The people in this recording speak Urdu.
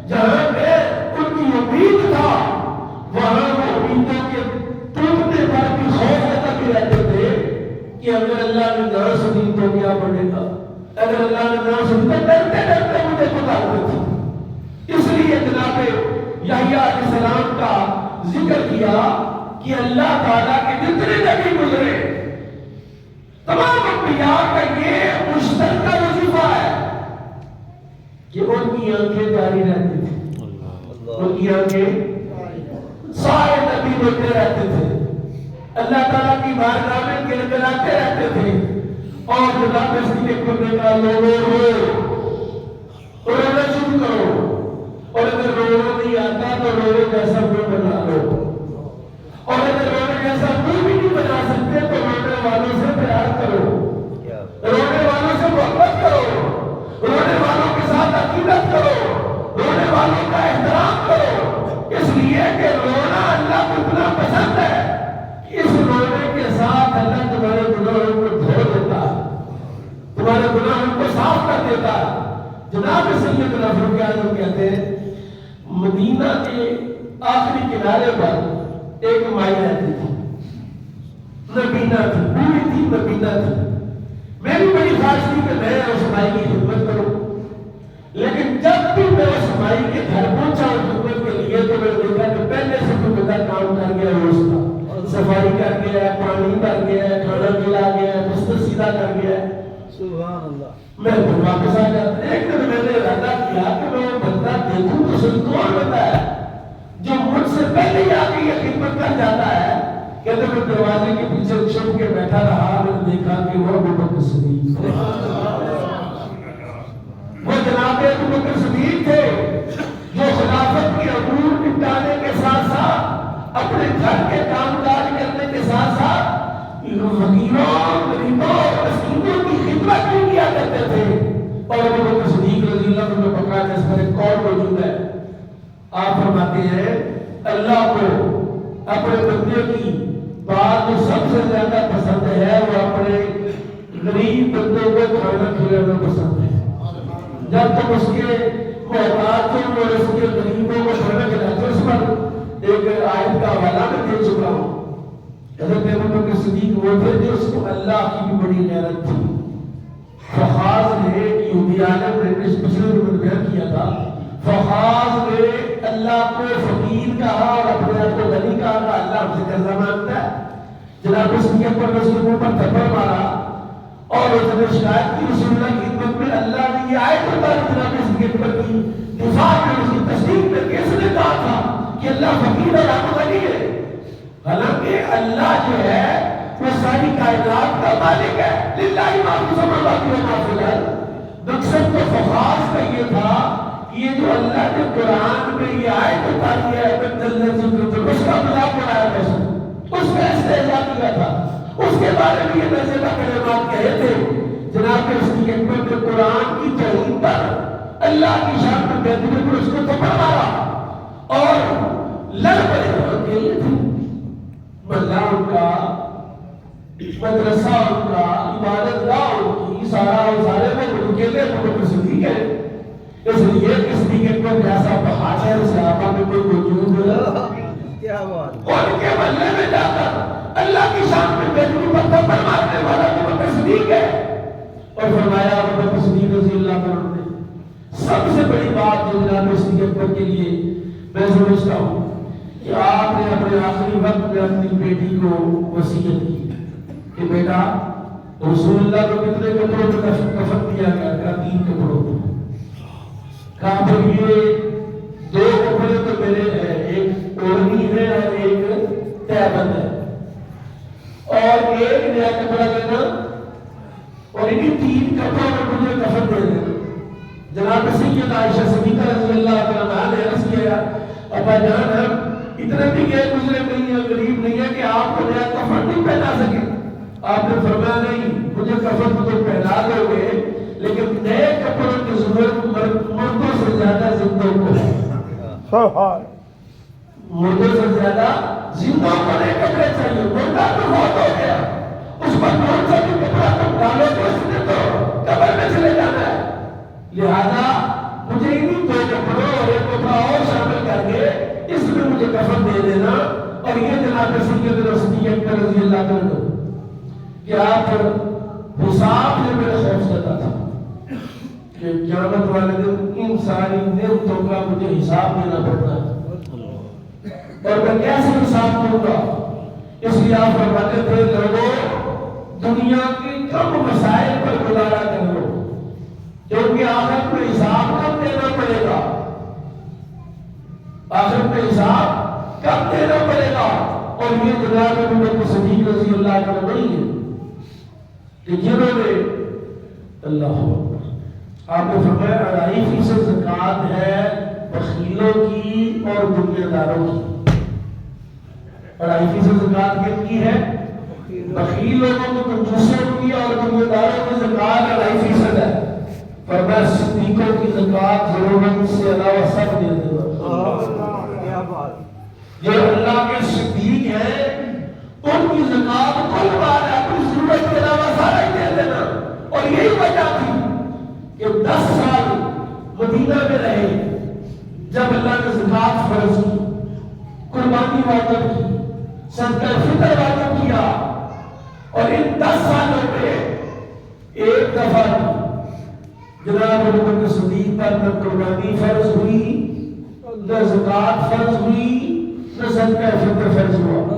جہاں پہ ان کی امید تھا وہاں وہ امیدوں کے ٹوٹنے پر بھی خوف بھی رہتے تھے کہ اگر اللہ نے نہ سنی تو کیا بنے گا، اگر اللہ نے نہ سنی تو ڈرتے ڈرتے مجھے گزارتے تھے۔ اس لیے جناب یحییٰ علیہ السلام کا ذکر کیا کہ اللہ تعالیٰ کے جتنے نبی گزرے تمام انبیاء کا یہ مشترکہ وظیفہ ہے کہ ان کی آنکھیں جاری رہتی تھی، ان کی آنکھیں سارے نبی دیکھتے رہتے تھے، اللہ تعالیٰ کی بارگاہ میں گڑگڑاتے رہتے تھے۔ اور جناب صدیق اکبر نے کہا رونا شروع کرو، اور اگر رونا نہیں آتا تو رونے جیسا منہ بنا لو، اور اگر رونے جیسا منہ بھی نہیں بنا سکتے تو رونے والوں سے پیار کرو، رونے والوں سے محبت کرو، رونے والوں کے ساتھ عقیدت کرو، رونے والوں کا احترام کرو، اس لیے کہ رونا اللہ کو اتنا پسند ہے کہ اس رونے کے ساتھ اللہ تمہارے گناہوں کو دھو دیتا ہے، تمہارے گناہوں کو صاف کر دیتا ہے۔ جناب سیدنا فاروق اعظم کہتے ہیں مدینہ کے آخری کنارے پر ایک مائی رہتی تھی، نبینہ تھی، بوڑھی تھی، نبینہ تھی۔ میری بڑی خواہش تھی کہ میں اس مائی کی خدمت کروں، لیکن جب بھی میں اس مائی کے گھر پہنچا ہوں خدمت کے لیے تو میں نے دیکھا کہ پہلے سے کوئی بڑا کام کر گیا ہے، اس کا صفائی کر گیا ہے، پانی کر گیا ہے، کھانا کھلا گیا ہے، بستر سیدھا کر گیا ہے۔ سبحان اللہ۔ میں پھر واپس آ جاتا۔ ایک دن میں نے ارادہ کیا کہ میں وہ بندہ دیکھوں تو صرف کون بندہ ہے جو مجھ سے پہلے ہی آ کے یہ خدمت کر جاتا ہے۔ کہتے میں دروازے کے پیچھے چھپ کے بیٹھا رہا، میں نے دیکھا کہ وہ ابوبکر صدیق تھے، وہ جناب ابوبکر صدیق تھے جو خلافت کے امور نپٹانے کے ساتھ ساتھ اپنے گھر کے کام کاج کرنے کے ساتھ ساتھ فقیروں، غریبوں، مسکینوں کی خدمت بھی کیا کرتے تھے۔ اور ابوبکر صدیق رضی اللہ عنہ بقا جس پر ایک قول موجود ہے، آپ فرماتے ہیں اللہ کو اپنے بندے کی بات جو سب سے زیادہ پسند ہے وہ اپنے غریب بندوں کو کھانا کھلانا پسند ہے۔ جب تک اس کے محتاجوں اور اس کے غریبوں کو کھانا کھلاتے، اس پر ایک آیت کا حوالہ میں دے چکا ہوں۔ حضرت ابوبکر صدیق وہ تھے جس کو اللہ کی بھی بڑی غیرت تھی۔ فخاذ نے یہودی عالم نے اس پچھلے میں بیان کیا تھا، فخاذ نے اللہ کو فقیر کہا اور اپنے آپ کو غنی کہا کہ اللہ ہم سے قرضہ مانگتا ہے۔ جناب اس کے پر اس کے منہ پر تھپڑ مارا اور اس نے شکایت کی رسول اللہ کی خدمت میں۔ اللہ نے یہ آیت اتاری جناب اس کے پر کی دفاع میں، اس کی تصدیق میں کہ اس نے کہا تھا کہ اللہ فقیر اور آپ غنی ہے، حالانکہ اللہ جو ہے وہ ساری کائنات کا مالک ہے۔ للہ ما فی السماوات و ما فی الارض۔ مقصد تو فخاذ کا یہ تھا کہ یہ جو اللہ نے قرآن میں یہ آیت اتاری ہے اس کا مذاق بنایا تھا، اس کا استہزاء کیا تھا، اس کے بارے میں یہ نزدہ کلمات کہے تھے۔ جناب اس کی حکمت نے قرآن کی توہین پر اللہ کی شان میں بہتری پر اس کو تھپڑ مارا اور لڑ پڑے کے لیے تھے۔ محلہ ان کا، مدرسہ ان کا، عبادت گاہ ان کی، سارے میں ان کے لیے ابوبکر صدیق ہے۔ اس لیے اس صدیق کو جیسا پہاڑ ہے صحابہ میں کوئی وجود کیا بات، ان کے محلے میں جا کر اللہ کی شان میں بہتری پر تھپڑ مارنے والا ابوبکر صدیق ہے۔ اور فرمایا ابوبکر صدیق رضی اللہ عنہ نے سب سے بڑی بات جو جناب صدیق کے لیے میں سمجھتا ہوں کہ آپ نے اپنے آخری وقت میں اپنی بیٹی کو وصیت کی کہ بیٹا رسول اللہ کو کتنے کپڑوں میں کفن دیا گیا؟ کہا 3 کپڑوں میں۔ کہا پھر یہ 2 کپڑے تو میرے ہیں، ایک اوڑھنی ہے اور ایک تہبند ہے، اور ایک نیا کپڑا دینا، اور انہیں 3 کپڑوں میں مجھے کفن دے دینا۔ جناب سیدہ عائشہ صدیقہ رضی اللہ عنہا نے عرض کیا ابا جان ہم اتنے بھی گئے گزرے نہیں ہیں، غریب نہیں ہے کہ آپ کو نیا کفن نہیں پہنا سکے۔ آپ نے فرمایا نہیں، مجھے کفن تو پہنا دو گے لیکن نئے کپڑوں کی ضرورت مردوں سے زیادہ زندوں کو ہے۔ مردوں سے زیادہ زندوں کو نئے کپڑے چاہیے۔ مردہ تو بہت ہو گیا، اس پر کون سا بھی کپڑا تم ڈالو تو اس نے تو قبر میں چلے جانا ہے، لہذا مجھے انہیں 2 کپڑوں اور ایک تحفہ اور شامل کر کے اس میں مجھے کفن دے دینا، اور یہ جناب سیدنا صدیق اکبر رضی اللہ عنہ کہ آپ حساب نے میرے خوف زدہ تھا کہ قیامت والے دن ان ساری نعمتوں کا مجھے حساب دینا پڑتا ہے اور میں کیسے حساب دوں گا؟ اس لیے آپ فرماتے تھے لوگوں دنیا کی کم مسائل پر گزارا کر لو، کیونکہ آخرت میں حساب کب دینا پڑے گا، آخرت میں حساب کب دینا پڑے گا۔ اور یہ جناب ابو بکر صدیق رضی اللہ عنہ نہیں ہے کہ جنہوں نے اللہ اکبر آپ نے فرمایا 2.5% زکوٰۃ ہے بخیلوں کی اور دنیا داروں کی۔ 2.5% زکوٰۃ کن کی ہے؟ بخیل لوگوں کی، کنجوسوں کی اور دنیا داروں کی زکوٰۃ 2.5% ہے۔ فرمایا صدیقوں کی زکوٰۃ ضرورت سے علاوہ سب دے دینا۔ کیا بات، جو اللہ کے صدیق ہیں ان کی زکوٰۃ کل بات ہے، اپنی ضرورت کے علاوہ سارا ہی دے دینا۔ اور یہی وجہ تھی کہ 10 سال مدینہ میں رہے، جب اللہ نے زکوٰۃ فرض کی، قربانی واجب کی، صدقہ فطر واجب کیا، اور ان 10 سالوں میں ایک دفعہ جناب ابو بکر صدیق پر نہ قربانی فرض ہوئی، نہ زکوٰۃ فرض ہوئی، نہ صدقہ فطر فرض ہوا۔